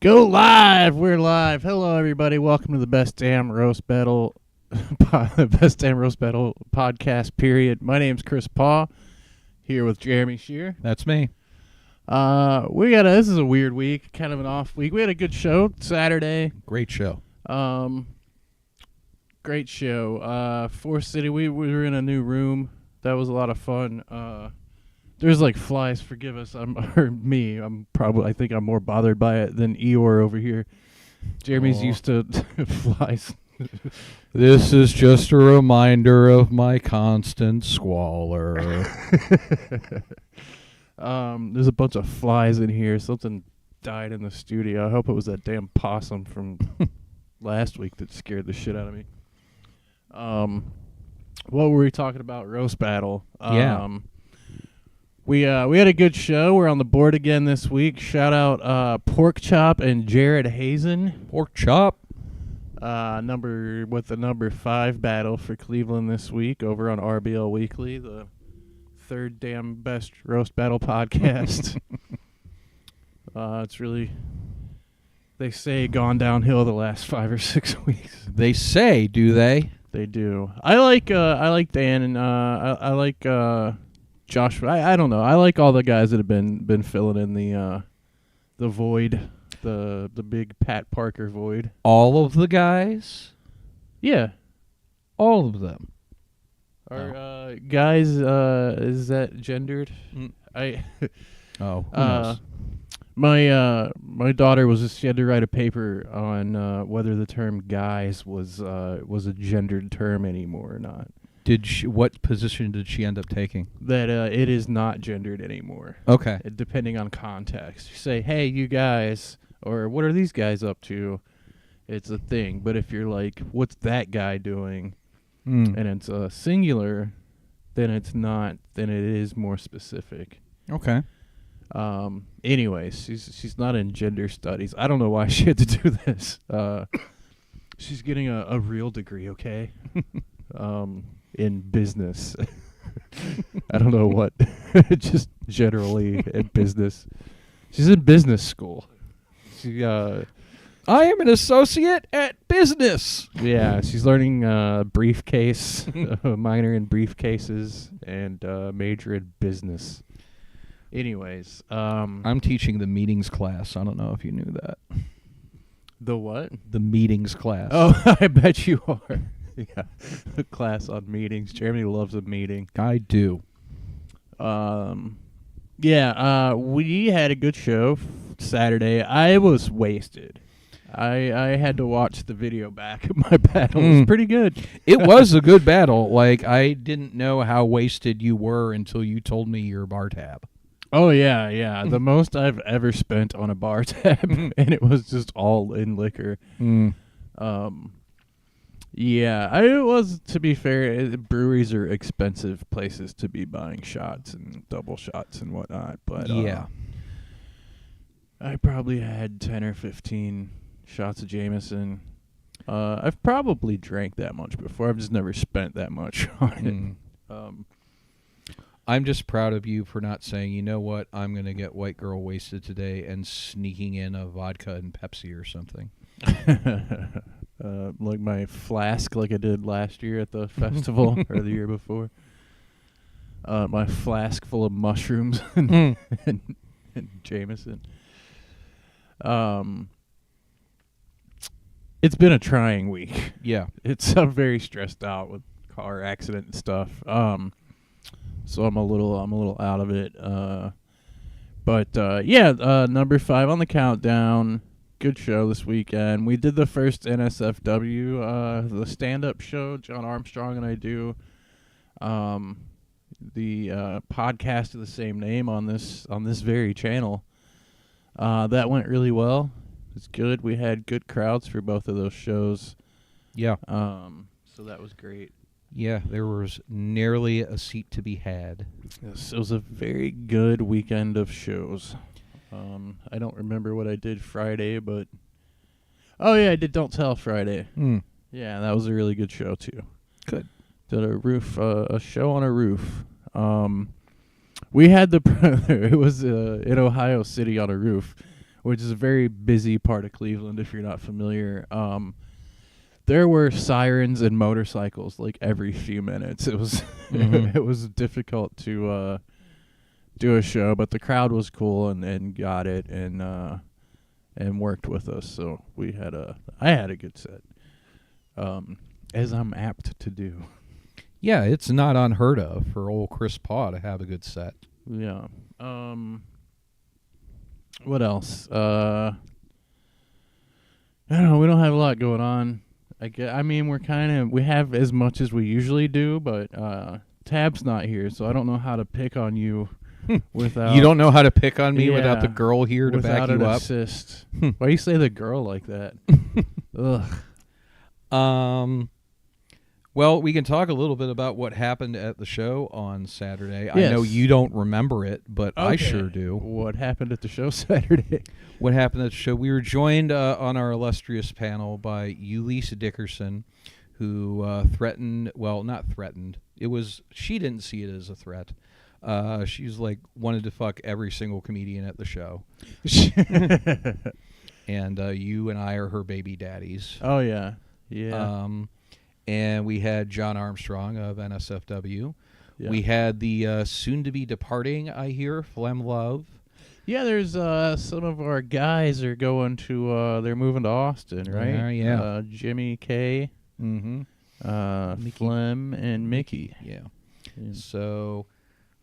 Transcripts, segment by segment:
Go live! We're live. Hello, everybody. Welcome to the Best Damn Roast Battle, the Best Damn Roast Battle podcast. Period. My name's Chris Paw. Here with Jeremy Shear. That's me. This is a weird week, kind of an off week. We had a good show Saturday. Great show. Great show. Forest City. We were in a new room. That was a lot of fun. There's like flies. Forgive us. I think I'm more bothered by it than Eeyore over here. Jeremy's used to flies. This is just a reminder of my constant squalor. There's a bunch of flies in here. Something died in the studio. I hope it was that damn possum from last week that scared the shit out of me. What were we talking about? Roast battle. Yeah. We had a good show. We're on the board again this week. Shout out Pork Chop and Jared Hazen. Pork chop. Number 5 battle for Cleveland this week over on RBL Weekly, the third damn best roast battle podcast. It's really, they say, gone downhill the last 5 or 6 weeks. They say, do they? They do. I like Dan and I like Josh. I don't know. I like all the guys that have been filling in the void, the big Pat Parker void. All of the guys? Yeah. All of them. Are guys, is that gendered? Who knows? My daughter she had to write a paper on whether the term guys was a gendered term anymore or not. What position did she end up taking? That it is not gendered anymore. Okay. Depending on context. You say, hey, you guys, or what are these guys up to? It's a thing. But if you're like, what's that guy doing? And it's singular, then it's not. Then it is more specific. Okay. Anyways, she's not in gender studies. I don't know why she had to do this. She's getting a real degree, okay? In business. I don't know what. Just generally in business. She's in business school. I am an associate at business. Yeah, she's learning briefcase, minor in briefcases, and major in business. Anyways, I'm teaching the meetings class. I don't know if you knew that. The what? The meetings class. Oh, I bet you are. Yeah, a class on meetings. Jeremy loves a meeting. I do. Yeah, we had a good show Saturday. I was wasted. I had to watch the video back of my battle. It was pretty good. It was a good battle. Like, I didn't know how wasted you were until you told me your bar tab. Oh, yeah. The most I've ever spent on a bar tab, and it was just all in liquor. Yeah, it was, to be fair, breweries are expensive places to be buying shots and double shots and whatnot. But yeah. I probably had 10 or 15 shots of Jameson. I've probably drank that much before. I've just never spent that much on it. I'm just proud of you for not saying, you know what, I'm going to get white girl wasted today and sneaking in a vodka and Pepsi or something. Like my flask like I did last year at the festival or the year before. My flask full of mushrooms and Jameson. It's been a trying week. Yeah. I'm very stressed out with car accident and stuff. So I'm a little out of it. Number 5 on the countdown. Good show this weekend. We did the first NSFW, the stand-up show. John Armstrong and I do the podcast of the same name on this very channel. That went really well. It's good. We had good crowds for both of those shows. Yeah. So that was great. Yeah, there was nearly a seat to be had. Yes, it was a very good weekend of shows. I don't remember what I did Friday, but oh yeah, I did Don't Tell Friday. Yeah, that was a really good show too. Good. Did a show on a roof. We had it was in Ohio City on a roof. which is a very busy part of Cleveland if you're not familiar. There were sirens and motorcycles like every few minutes. It was it was difficult to do a show, but the crowd was cool and got it and worked with us. So I had a good set, as I'm apt to do. Yeah, it's not unheard of for old Chris Paw to have a good set. Yeah. What else? I don't know. We don't have a lot going on. I mean, we have as much as we usually do, but Tab's not here, so I don't know how to pick on you without. You don't know how to pick on me without the girl here to back you an up. Assist. Why do you say the girl like that? Ugh. Well, we can talk a little bit about what happened at the show on Saturday. Yes. I know you don't remember it, but Okay. I sure do. What happened at the show Saturday? What happened at the show? We were joined on our illustrious panel by Ulysses Dickerson, who threatened. Well, not threatened. She didn't see it as a threat. She was like wanted to fuck every single comedian at the show. And you and I are her baby daddies. Oh yeah, yeah. And we had John Armstrong of NSFW. Yeah. We had the soon-to-be departing, I hear, Flem Love. Yeah, there's some of our guys are going to they're moving to Austin, right? Yeah. Jimmy K, Flem, and Mickey. Yeah. So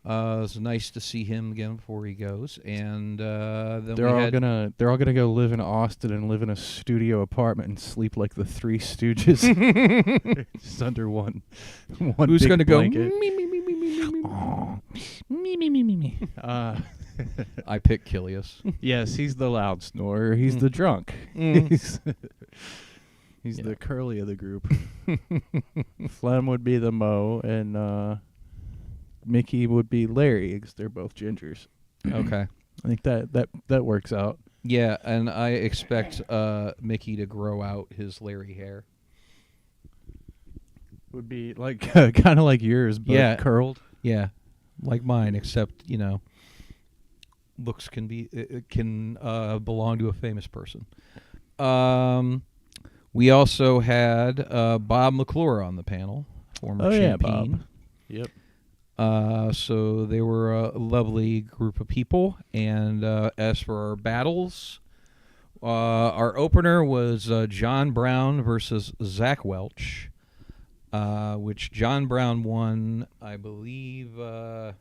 it was nice to see him again before he goes. And then they're all gonna go live in Austin and live in a studio apartment and sleep like the Three Stooges, just under one. Who's big gonna go? blanket. Me. I pick Kilius. Yes, he's the loud snorer. He's the drunk. He's the curly of the group. Flem would be the Mo, and Mickey would be Larry, because they're both gingers. Okay. I think that works out. Yeah, and I expect Mickey to grow out his Larry hair. Would be like kind of like yours, but curled. Yeah, like mine, except looks can belong to a famous person. We also had Bob McClure on the panel, former Champagne. Yeah, Bob. Yep. So they were a lovely group of people. And as for our battles, our opener was John Brown versus Zach Welch, which John Brown won, I believe, with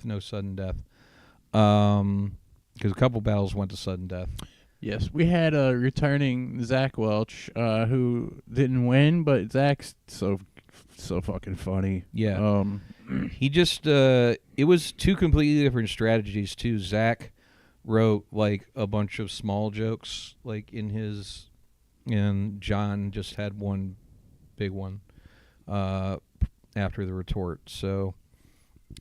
no sudden death. Because a couple battles went to sudden death. Yes, we had a returning Zach Welch, who didn't win, but Zach's so fucking funny. Yeah. He just it was two completely different strategies too. Zach wrote like a bunch of small jokes like in his, and John just had one big one after the retort. So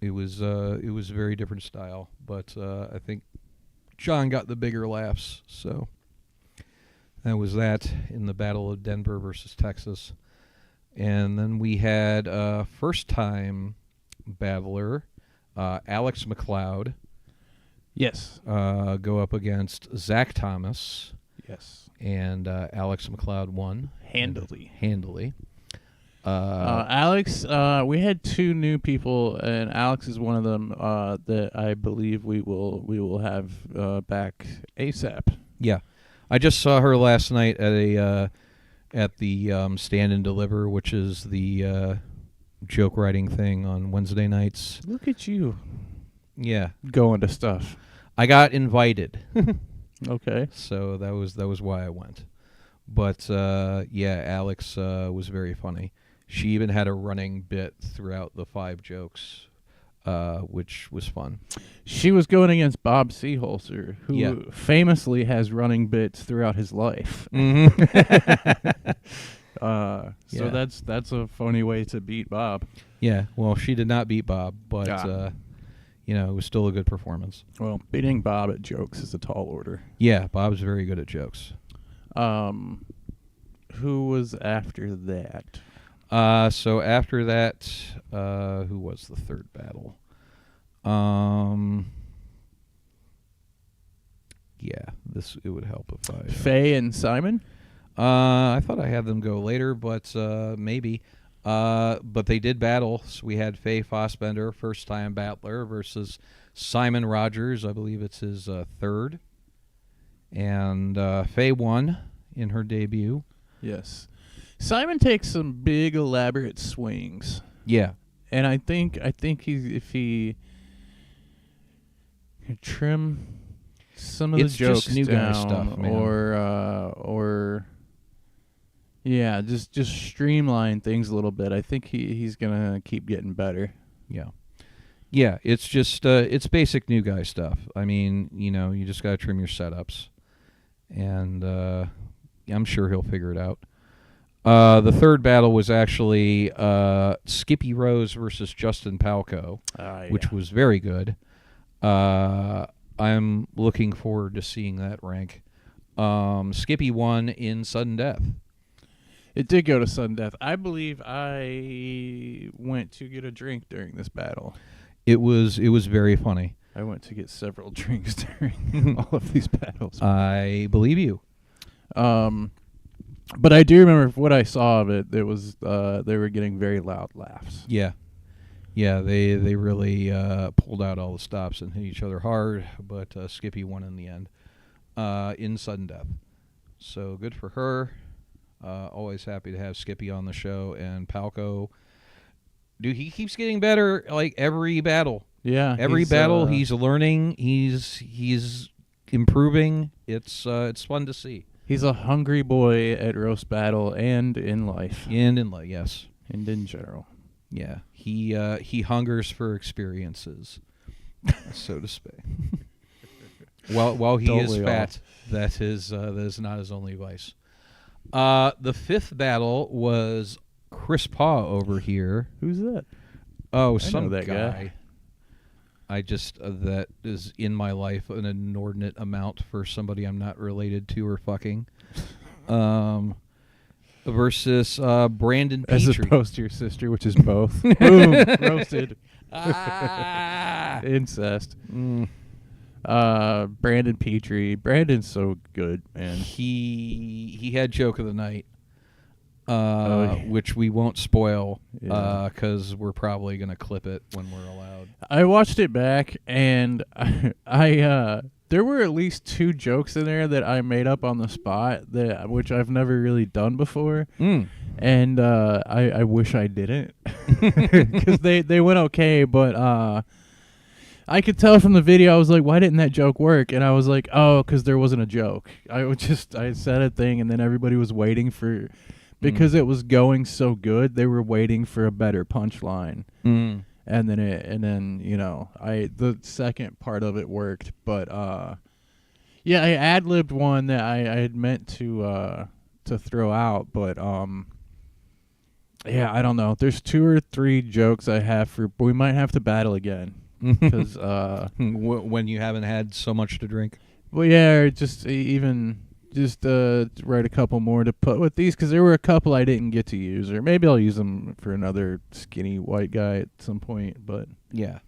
it was a very different style, but I think John got the bigger laughs. So that was that in the Battle of Denver versus Texas. And then we had first-time battler Alex McLeod. Yes. Go up against Zach Thomas. Yes. And Alex McLeod won handily. Alex, we had two new people, and Alex is one of them that I believe we will have back ASAP. Yeah, I just saw her last night at the Stand and Deliver, which is the joke writing thing on Wednesday nights. Look at you. Yeah, going to stuff. I got invited. Okay. So that was why I went. But Alex was very funny. She even had a running bit throughout the 5 jokes, which was fun. She was going against Bob Seeholzer, who famously has running bits throughout his life. Mm-hmm. So that's a funny way to beat Bob. Yeah, well, she did not beat Bob, but it was still a good performance. Well, beating Bob at jokes is a tall order. Yeah, Bob's very good at jokes. Who was after that? So after that, who was the third battle? it would help if I. Faye and Simon. I thought I had them go later, but maybe. But they did battle. So we had Faye Fassbender, first-time battler, versus Simon Rogers. I believe it's his third. And Faye won in her debut. Yes. Simon takes some big, elaborate swings. Yeah. And I think if he could trim some of It's the jokes just new down, guy stuff, man. or yeah, just streamline things a little bit, I think he's gonna keep getting better. Yeah. Yeah, it's just it's basic new guy stuff. I mean, you just gotta trim your setups, and I'm sure he'll figure it out. The third battle was actually Skippy Rose versus Justin Palco, which was very good. I'm looking forward to seeing that rank. Skippy won in sudden death. It did go to sudden death. I believe I went to get a drink during this battle. It was very funny. I went to get several drinks during all of these battles. I believe you. But I do remember what I saw of it. It was they were getting very loud laughs. Yeah. Yeah, they really pulled out all the stops and hit each other hard, but Skippy won in the end in sudden death. So good for her. Always happy to have Skippy on the show. And Palco, dude, he keeps getting better like every battle. Yeah. Every battle he's learning, he's improving. It's fun to see. He's a hungry boy at roast battle and in life. Yes. And in general. Yeah, he hungers for experiences, so to speak. while he Don't is we fat, that is not his only vice. The fifth battle was Chris Paw over here. Who's that? Oh, I some know that guy. I just that is in my life an inordinate amount for somebody I'm not related to or fucking. Versus Brandon Petrie. As opposed to your sister, which is both. Boom, roasted. Incest. Brandon Petrie. Brandon's so good, man. He had joke of the night, Yeah. which we won't spoil because we're probably gonna clip it when we're allowed. I watched it back, and I there were at least 2 jokes in there that I made up on the spot which I've never really done before. And I wish I didn't because they went okay, but I could tell from the video. I was like, why didn't that joke work? And I was like, oh, because there wasn't a joke. I said a thing, and then everybody was waiting for, because it was going so good, they were waiting for a better punchline. And then the second part of it worked, but yeah, I ad-libbed one that I had meant to throw out, but yeah, I don't know. There's 2 or 3 jokes I have but we might have to battle again because when you haven't had so much to drink. Well, yeah, or just write a couple more to put with these, because there were a couple I didn't get to use, or maybe I'll use them for another skinny white guy at some point. But yeah,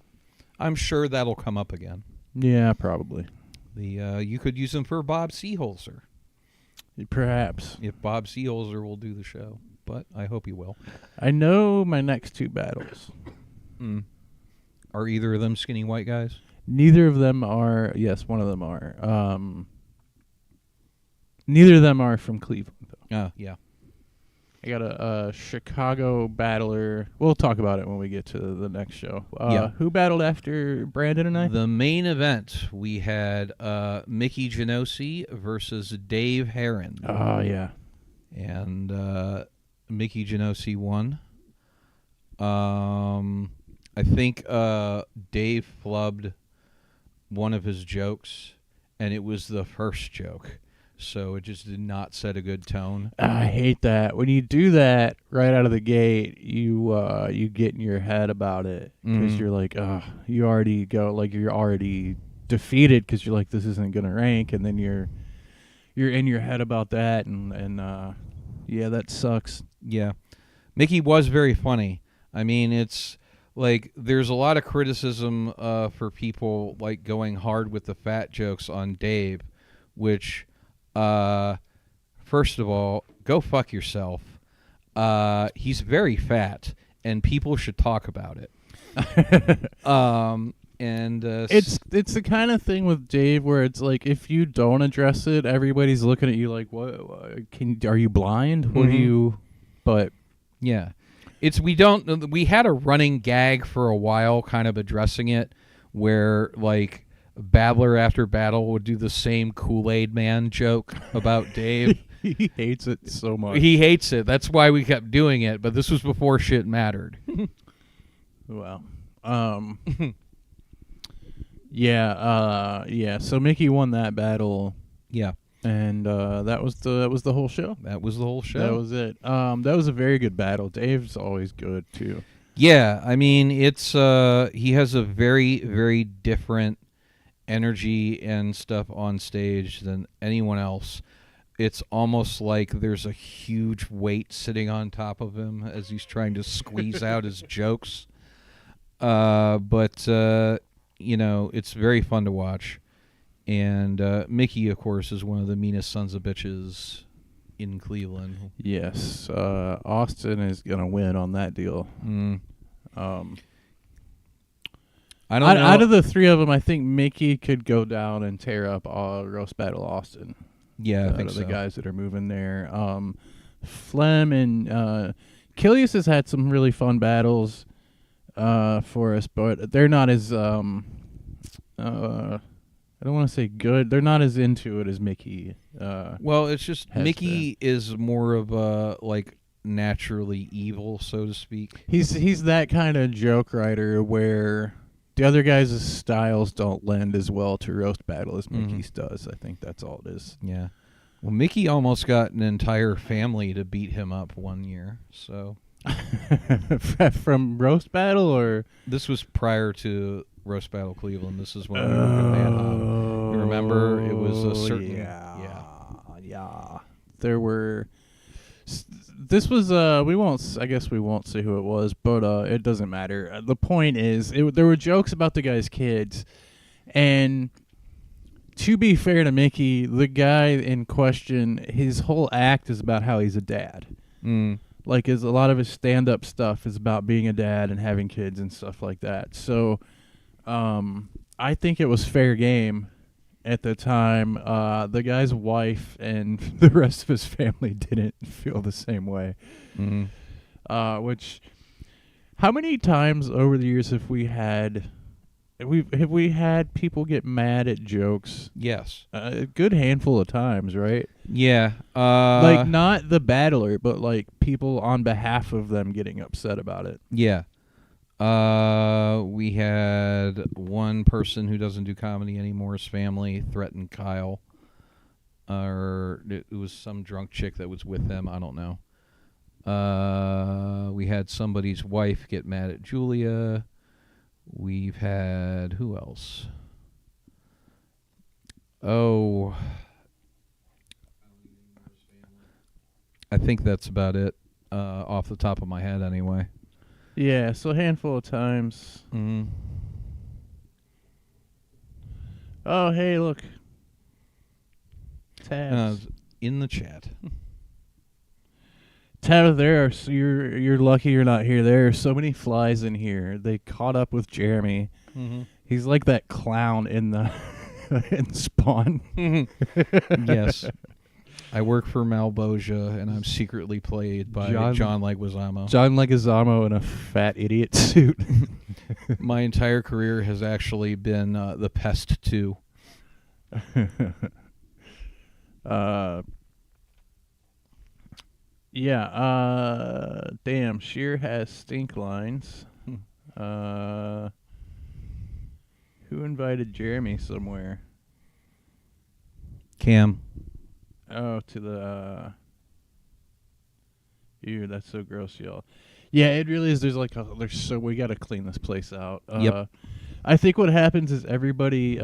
I'm sure that'll come up again. Yeah, probably. You could use them for Bob Seeholzer. Perhaps. If Bob Seeholzer will do the show, but I hope he will. I know my next 2 battles. Are either of them skinny white guys? Neither of them are. Yes, one of them are. Neither of them are from Cleveland, though. Yeah. I got a Chicago battler. We'll talk about it when we get to the next show. Who battled after Brandon and I? The main event, we had Mickey Genosi versus Dave Herron. Oh, yeah. And Mickey Genosi won. I think Dave flubbed one of his jokes, and it was the first joke. So it just did not set a good tone. I hate that. When you do that right out of the gate, you get in your head about it because you're like, you already you're already defeated because you're like, this isn't gonna rank, and then you're in your head about that, and yeah, that sucks. Yeah, Mickey was very funny. I mean, it's like there's a lot of criticism for people like going hard with the fat jokes on Dave. which, first of all, go fuck yourself. He's very fat, and people should talk about it. It's the kind of thing with Dave where it's like if you don't address it, everybody's looking at you like, "What? Are you blind? What do you?" But yeah, we had a running gag for a while, kind of addressing it, where like babbler after battle would do the same Kool-Aid Man joke about Dave. He hates it so much. He hates it. That's why we kept doing it. But this was before shit mattered. Well, yeah. So Mickey won that battle. Yeah, and that was the whole show. That was the whole show. That was it. That was a very good battle. Dave's always good too. Yeah, I mean it's he has a very, very different energy and stuff on stage than anyone else. It's almost like there's a huge weight sitting on top of him as he's trying to squeeze out his jokes. But it's very fun to watch. And Mickey, of course, is one of the meanest sons of bitches in Cleveland. Yes. Austin is going to win on that deal. I don't know. Out of the three of them, I think Mickey could go down and tear up Roast Battle Austin. Yeah, I think so. The guys that are moving there. Flem and Kilius has had some really fun battles for us, but they're not as I don't want to say good. They're not as into it as Mickey. Well, it's just Mickey is more of a like naturally evil, so to speak. He's that kind of joke writer where the other guys' styles don't lend as well to roast battle as Mickey's does. I think that's all it is. Yeah. Well, Mickey almost got an entire family to beat him up one year. So from roast battle, or this was prior to roast battle Cleveland. This is when we were in Ad Hominem. You remember it was a certain yeah. There were. This was I guess we won't say who it was, but it doesn't matter. The point is there were jokes about the guy's kids, and to be fair to Mickey, the guy in question, his whole act is about how he's a dad. Like a lot of his stand-up stuff is about being a dad and having kids and stuff like that. So I think it was fair game at the time. The guy's wife and the rest of his family didn't feel the same way. Which, how many times over the years have we had people get mad at jokes? Yes, a good handful of times, right? Yeah, like not the battler, but like people on behalf of them getting upset about it. Yeah. We had one person who doesn't do comedy anymore's family threaten Kyle. Or it was some drunk chick that was with them. I don't know. We had somebody's wife get mad at Julia. We've had... who else? Oh... I think that's about it. Off the top of my head, anyway. Yeah, so a handful of times. Oh, hey, look. Tabs. In the chat. Tab, you're lucky you're not here. There are so many flies in here. They caught up with Jeremy. He's like that clown in the in Spawn. Yes. I work for Malboja, and I'm secretly played by John Leguizamo. John Leguizamo in a fat idiot suit. My entire career has actually been The Pest 2. Damn, Sheer has stink lines. Who invited Jeremy somewhere? Cam. Oh, to the... Ew, that's so gross, y'all. Yeah, it really is. We got to clean this place out. Yep. I think what happens is everybody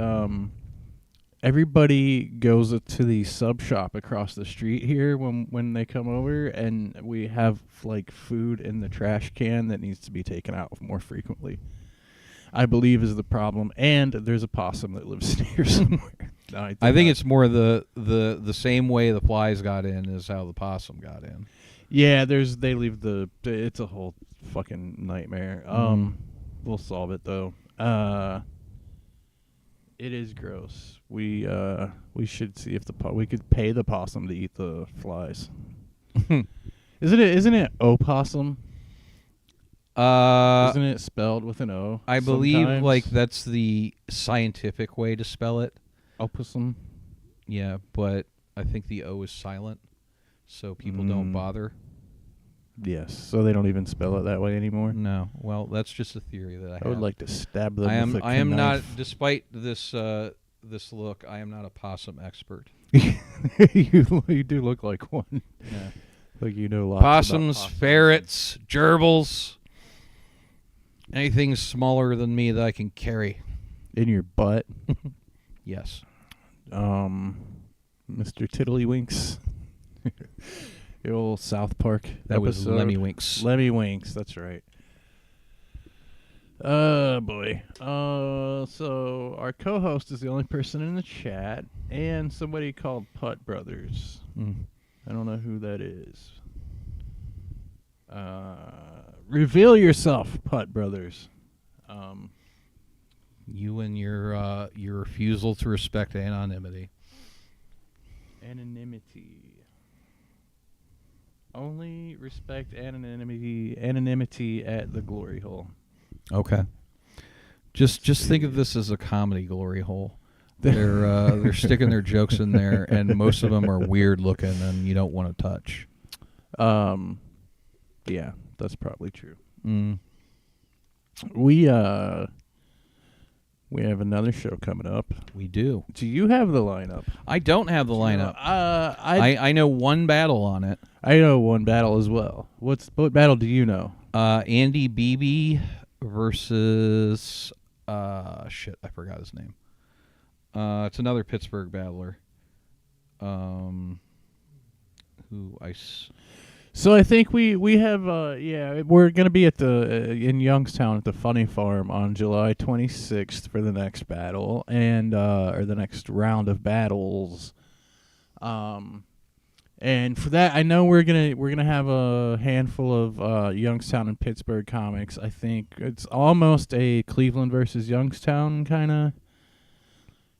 goes to the sub shop across the street here when they come over, and we have like food in the trash can that needs to be taken out more frequently. I believe is the problem, and there's a possum that lives here somewhere. No, I think it's more the same way the flies got in is how the possum got in. Yeah, they leave it's a whole fucking nightmare. We'll solve it though. It is gross. We should see if we could pay the possum to eat the flies. Isn't it opossum? Isn't it spelled with an O? I believe like that's the scientific way to spell it. Opossum. Yeah, but I think the O is silent, so people don't bother. Yes, so they don't even spell it that way anymore. No, well, that's just a theory that I have. I would like to stab them. I am not, despite this this look, I am not a possum expert. you do look like one. Yeah. Like you know lots Possums, about possums. ferrets, gerbils, anything smaller than me that I can carry. In your butt. Yes. Mr. Tiddlywinks. The old South Park That was episode. Lemmy Winks. Lemmy Winks, that's right. Boy. So our co-host is the only person in the chat, and somebody called Putt Brothers. I don't know who that is. Reveal yourself, Putt Brothers. You and your refusal to respect anonymity. Anonymity. Only respect anonymity at the glory hole. Okay. Just think of this as a comedy glory hole. They're sticking their jokes in there, and most of them are weird looking, and you don't want to touch. Yeah, that's probably true. We have another show coming up. We do. Do you have the lineup? I don't have the lineup. I know one battle on it. I know one battle as well. What battle do you know? Andy Beebe versus shit, I forgot his name. It's another Pittsburgh battler. So I think we have we're gonna be at in Youngstown at the Funny Farm on July 26th for the next battle and or the next round of battles. And for that, I know we're gonna have a handful of Youngstown and Pittsburgh comics. I think it's almost a Cleveland versus Youngstown kind of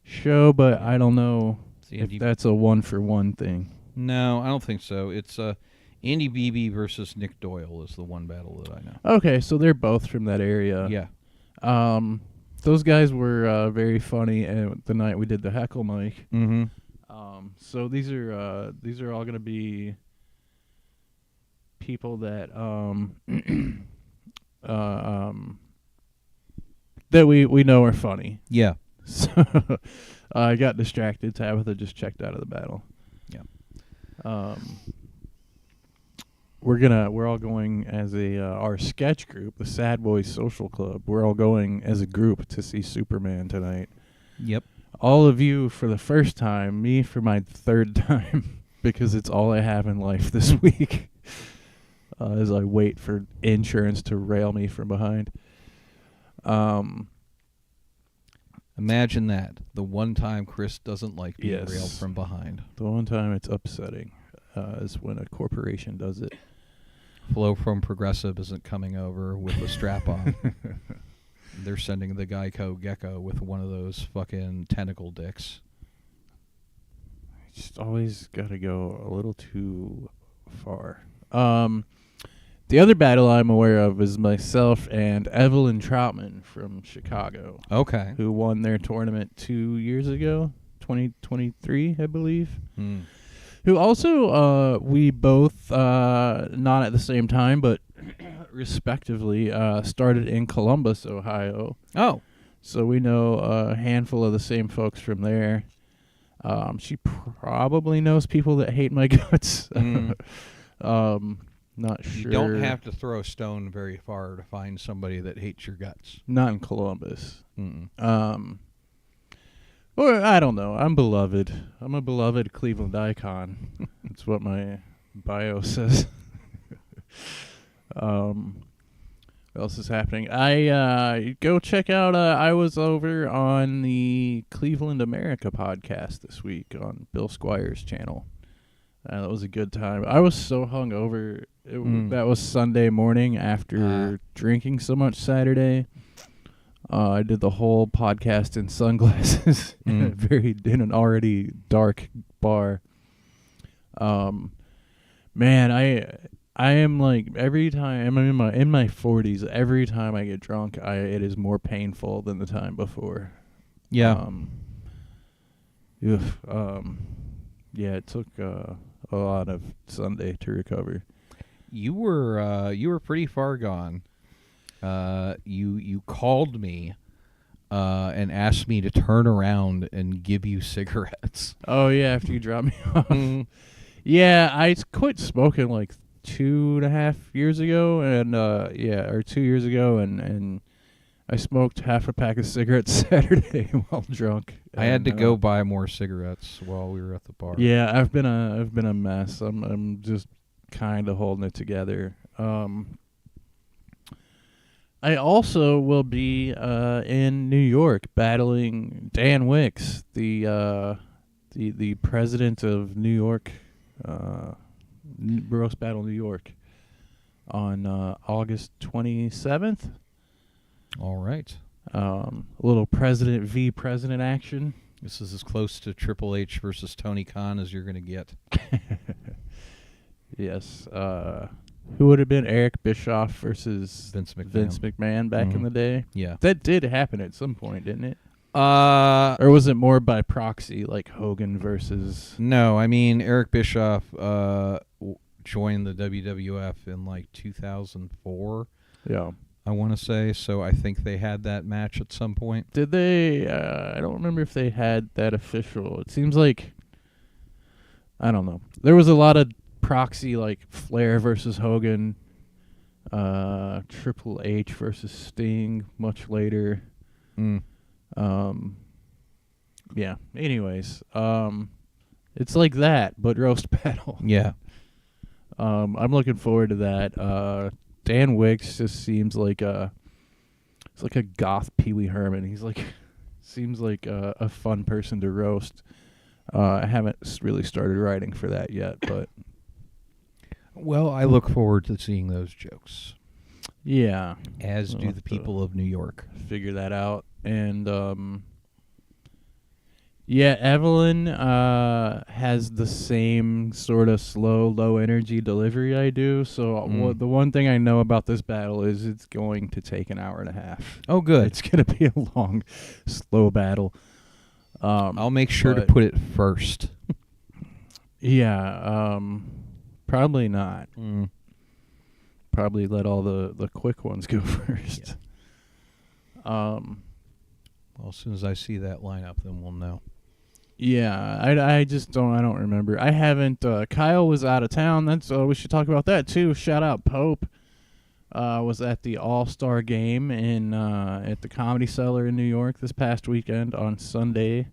show, but I don't know if that's a 1-for-1 thing. No, I don't think so. It's Andy Beebe versus Nick Doyle is the one battle that I know. Okay, so they're both from that area. Yeah. Those guys were very funny the night we did the heckle mic. Mm-hmm. So these are all going to be people that that we know are funny. Yeah. So I got distracted. Tabitha just checked out of the battle. Yeah. We're all going as our sketch group, the Sad Boys Social Club. We're all going as a group to see Superman tonight. Yep. All of you for the first time, me for my third time, because it's all I have in life this week. As I wait for insurance to rail me from behind. Imagine that. The one time Chris doesn't like being railed from behind. The one time it's upsetting is when a corporation does it. Flo from Progressive isn't coming over with a strap on. They're sending the Geico Gecko with one of those fucking tentacle dicks. Just always got to go a little too far. The other battle I'm aware of is myself and Evelyn Troutman from Chicago. Okay. Who won their tournament 2 years ago, 2023, I believe. Who also, we both, not at the same time, but respectively, started in Columbus, Ohio. Oh. So we know a handful of the same folks from there. She probably knows people that hate my guts. Not sure. You don't have to throw a stone very far to find somebody that hates your guts. Not in Columbus. Or I don't know. I'm beloved. I'm a beloved Cleveland icon. That's what my bio says. What else is happening? I go check out. I was over on the Cleveland America podcast this week on Bill Squire's channel. That was a good time. I was so hungover. That was Sunday morning after drinking so much Saturday. I did the whole podcast in sunglasses in an already dark bar. Man, I am like every time I'm in my 40s. Every time I get drunk, it is more painful than the time before. Yeah. Yeah, it took a lot of Sunday to recover. You were pretty far gone. You called me and asked me to turn around and give you cigarettes. Oh yeah, after you dropped me off. Yeah, I quit smoking like 2.5 years ago, and 2 years ago, and I smoked half a pack of cigarettes Saturday while drunk. I had to go buy more cigarettes while we were at the bar. Yeah, I've been a mess. I'm just kind of holding it together. I also will be in New York battling Dan Wicks, the president of New York, Roast Battle New York, on August 27th. All right. A little president v. president action. This is as close to Triple H versus Tony Khan as you're going to get. Yes. Who would have been Eric Bischoff versus Vince McMahon, back in the day? Yeah. That did happen at some point, didn't it? Or Or was it more by proxy, like Hogan versus... No, I mean, Eric Bischoff joined the WWF in like 2004. Yeah. I want to say, so I think they had that match at some point. Did they... I don't remember if they had that official. It seems like... I don't know. There was a lot of proxy, like Flair versus Hogan, Triple H versus Sting much later. Yeah. Anyways, it's like that, but roast battle. Yeah. I'm looking forward to that. Dan Wicks just seems like it's like a goth Pee Wee Herman. He's like seems like a fun person to roast. I haven't really started writing for that yet, but Well, I look forward to seeing those jokes. yeah, As do the people of New York. figure that out. And yeah, Evelyn has the same sort of slow, low energy delivery I do. So the one thing I know about this battle is it's going to take an hour and a half. Oh, good. It's going to be a long, slow battle. I'll make sure to put it first. Yeah, probably not. Probably let all the quick ones go first. Yeah. Well, as soon as I see that lineup, then we'll know. Yeah, I just don't. I don't remember. I haven't. Kyle was out of town. That's we should talk about that too. Shout out Pope. Was at the All-Star game at the Comedy Cellar in New York this past weekend on Sunday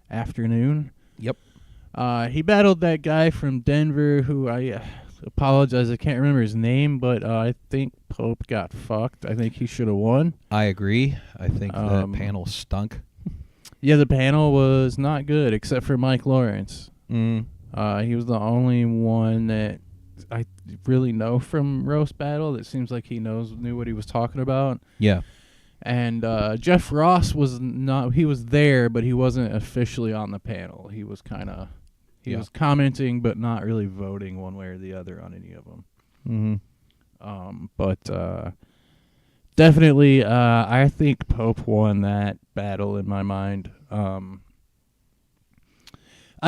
afternoon. Yep. He battled that guy from Denver who I apologize, I can't remember his name, but I think Pope got fucked. I think he should have won. I agree. I think that panel stunk. Yeah, the panel was not good except for Mike Lawrence. Mm. He was the only one that I really know from Roast Battle that seems like he knew what he was talking about. Yeah. And Jeff Ross was not. He was there, but he wasn't officially on the panel. He was kind of was commenting, but not really voting one way or the other on any of them. Mm-hmm. But definitely, I think Pope won that battle in my mind. I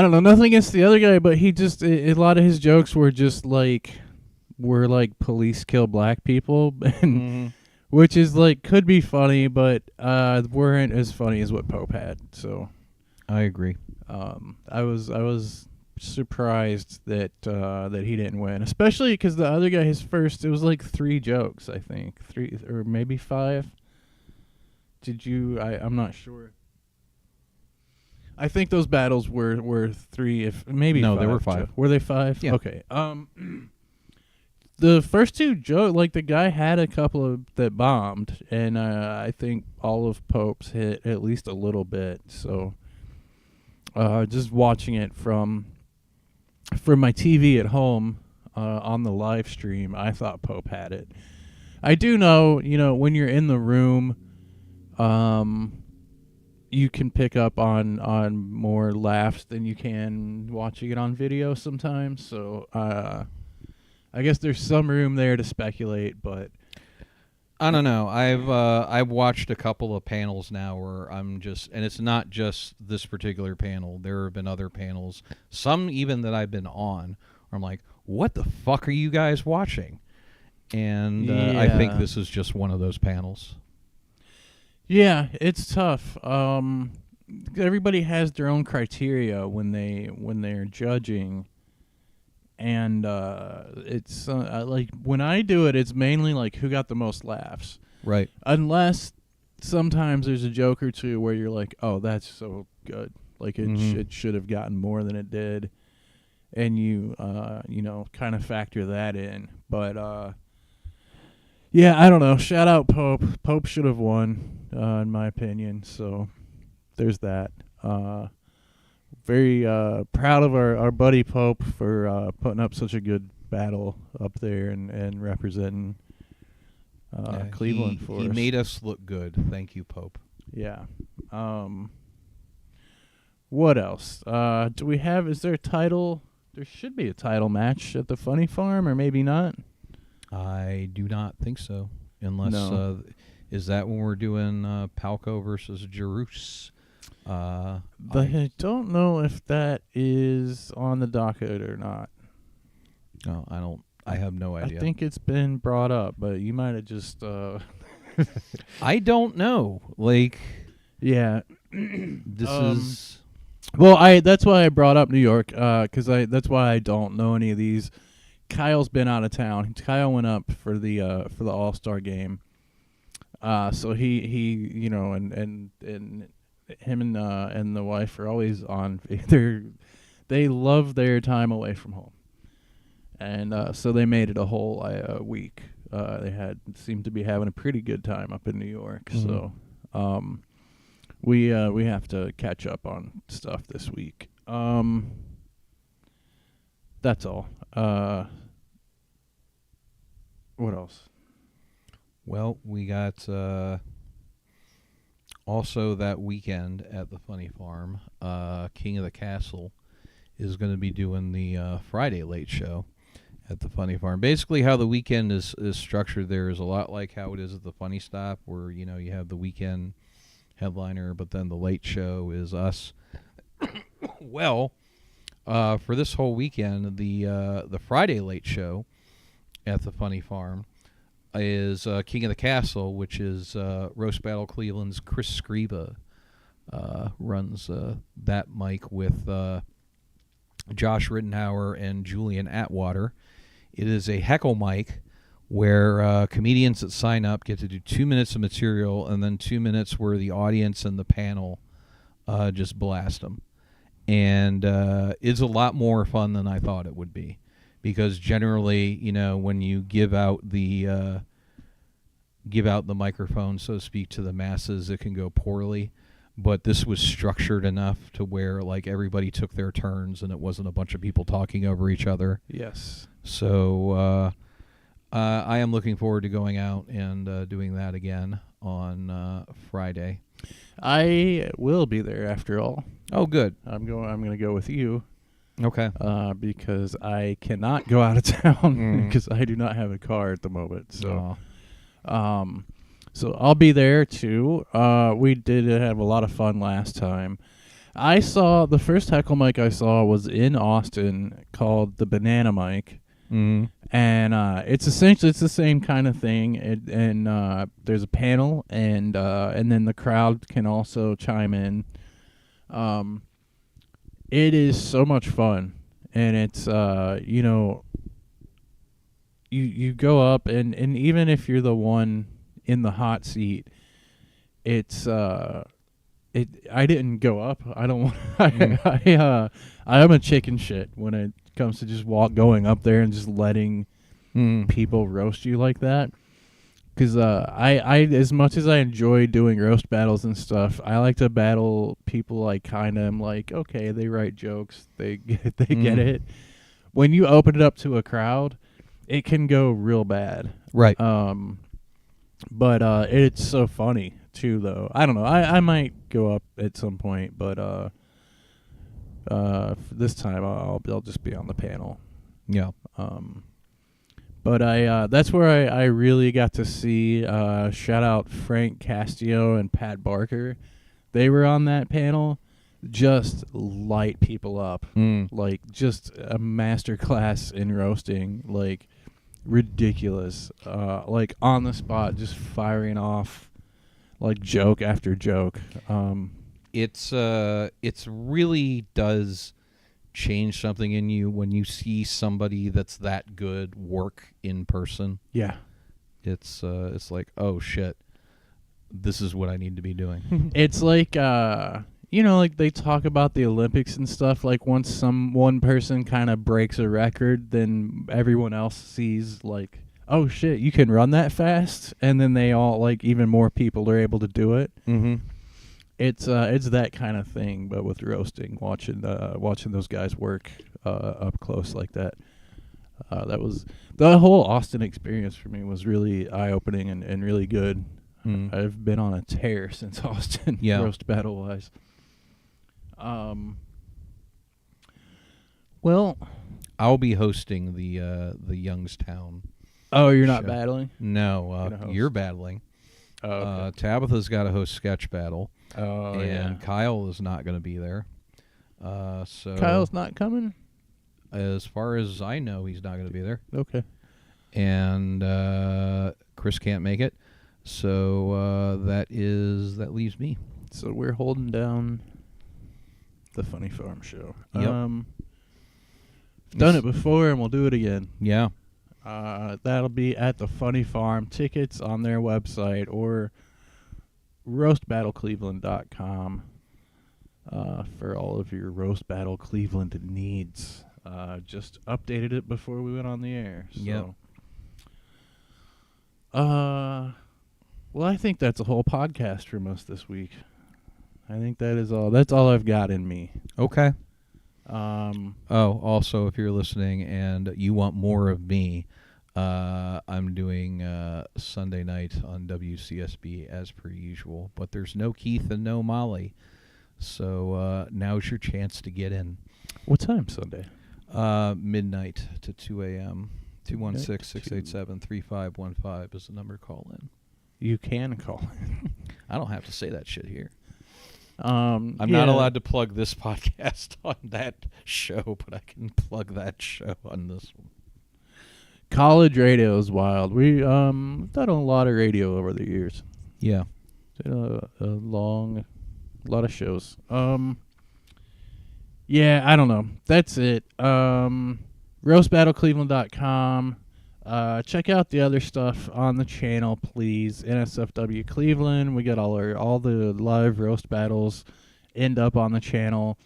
don't know, nothing against the other guy, but he just a lot of his jokes were just like police kill black people, and which is like could be funny, but weren't as funny as what Pope had. So I agree. I was surprised that he didn't win, especially because the other guy, it was like 3 jokes, I think 3 or maybe 5. Did you? I'm not sure. I think those battles were 3, if maybe no, 5. they were 5. Were they 5? Yeah. Okay. the first two joke, like the guy had a couple of that bombed, and I think all of Pope's hit at least a little bit. So, just watching it from my TV at home on the live stream, I thought Pope had it. I do know, when you're in the room, you can pick up on more laughs than you can watching it on video sometimes. So, I guess there's some room there to speculate, but I don't know. I've watched a couple of panels now where and it's not just this particular panel. There have been other panels, some even that I've been on, where I'm like, what the fuck are you guys watching? And I think this is just one of those panels. Yeah, it's tough. Everybody has their own criteria when they're judging. And it's like when I do it, it's mainly like who got the most laughs. Right. Unless sometimes there's a joke or two where you're like, oh, that's so good. Like it should have gotten more than it did. And you kind of factor that in. But, yeah, I don't know. Shout out Pope. Pope should have won, in my opinion. So there's that. Very proud of our buddy Pope for putting up such a good battle up there and representing Cleveland for us. He made us look good. Thank you, Pope. Yeah. What else? Do we have? Is there a title? There should be a title match at the Funny Farm, or maybe not. I do not think so. Unless is that when we're doing Palco versus Jerus? I don't know if that is on the docket or not. No, I don't. I have no idea. I think it's been brought up, but you might have just. I don't know. Like, yeah, this is. Well, that's why I brought up New York, because that's why I don't know any of these. Kyle's been out of town. Kyle went up for the All-Star game. So he and him and the wife are always on. They love their time away from home, and so they made it a whole week. They seemed to be having a pretty good time up in New York. Mm-hmm. So we have to catch up on stuff this week. That's all. What else? Well, we got also that weekend at the Funny Farm, King of the Castle is going to be doing the Friday late show at the Funny Farm. Basically, how the weekend is structured there is a lot like how it is at the Funny Stop, where you have the weekend headliner, but then the late show is us. Well, for this whole weekend, the Friday late show at the Funny Farm is King of the Castle, which is Roast Battle Cleveland's Chris Scriba runs that mic with Josh Rittenhauer and Julian Atwater. It is a heckle mic where comedians that sign up get to do 2 minutes of material and then 2 minutes where the audience and the panel just blast them. And it's a lot more fun than I thought it would be. Because generally, when you give out the microphone, so to speak, to the masses, it can go poorly. But this was structured enough to where like everybody took their turns, and it wasn't a bunch of people talking over each other. Yes. So I am looking forward to going out and doing that again on Friday. I will be there after all. Oh, good. I'm going to go with you. Okay. Because I cannot go out of town because I do not have a car at the moment. So, so I'll be there too. We did have a lot of fun last time. I saw the first heckle mic I saw was in Austin called the Banana Mic, and it's essentially the same kind of thing. And there's a panel, and then the crowd can also chime in. It is so much fun, and it's you go up and even if you're the one in the hot seat, it's I didn't go up. I don't want. I am a chicken shit when it comes to just going up there and just letting people roast you like that. Because I as much as I enjoy doing roast battles and stuff, I like to battle people I kind of am like, okay, they write jokes, they get it. When you open it up to a crowd, it can go real bad. Right. But it's so funny too, though. I don't know. I might go up at some point, but this time I'll just be on the panel. Yeah. But that's where I really got to see, shout out Frank Castillo and Pat Barker. They were on that panel, just light people up. Like, just a master class in roasting, like, ridiculous. Like, on the spot, just firing off, like, joke after joke. It's really does change something in you when you see somebody that's that good work in person. Yeah. It's like, oh shit, this is what I need to be doing. It's like like they talk about the Olympics and stuff, like once one person kind of breaks a record, then everyone else sees like, oh shit, you can run that fast, and then they all, like, even more people are able to do it. It's that kind of thing, but with roasting, watching those guys work up close like that. That was the whole Austin experience for me was really eye-opening and really good. I've been on a tear since Austin, roast battle wise. Well, I'll be hosting the Youngstown. Oh, you're not show. Battling? No, you're battling. Oh, okay. Tabitha's got to host sketch battle. Oh, and Kyle is not going to be there. So Kyle's not coming? As far as I know, he's not going to be there. Okay. And Chris can't make it. So that leaves me. So we're holding down the Funny Farm show. Yep. Done it before, and we'll do it again. Yeah. That'll be at the Funny Farm. Tickets on their website or roastbattlecleveland.com for all of your Roast Battle Cleveland needs. Just updated it before we went on the air. So. Yep. Well, I think that's a whole podcast from us this week. I think that is all. That's all I've got in me. Okay. Also, if you're listening and you want more of me, I'm doing Sunday night on WCSB as per usual, but there's no Keith and no Molly, so now's your chance to get in. What time Sunday? Midnight to 2 a.m. 216-687-3515 is the number to call in. You can call in. I don't have to say that shit here. I'm not allowed to plug this podcast on that show, but I can plug that show on this one. College radio is wild. We've done a lot of radio over the years. Yeah. Did a lot of shows. Yeah, I don't know. That's it. roastbattlecleveland.com. Check out the other stuff on the channel, please. NSFW Cleveland. We got all the live roast battles end up on the channel.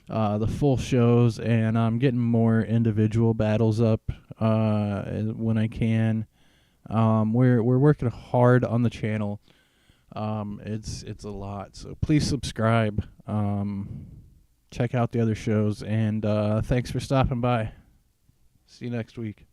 The full shows, and I'm getting more individual battles up when I can. We're working hard on the channel. It's a lot, so please subscribe. Check out the other shows, and thanks for stopping by. See you next week.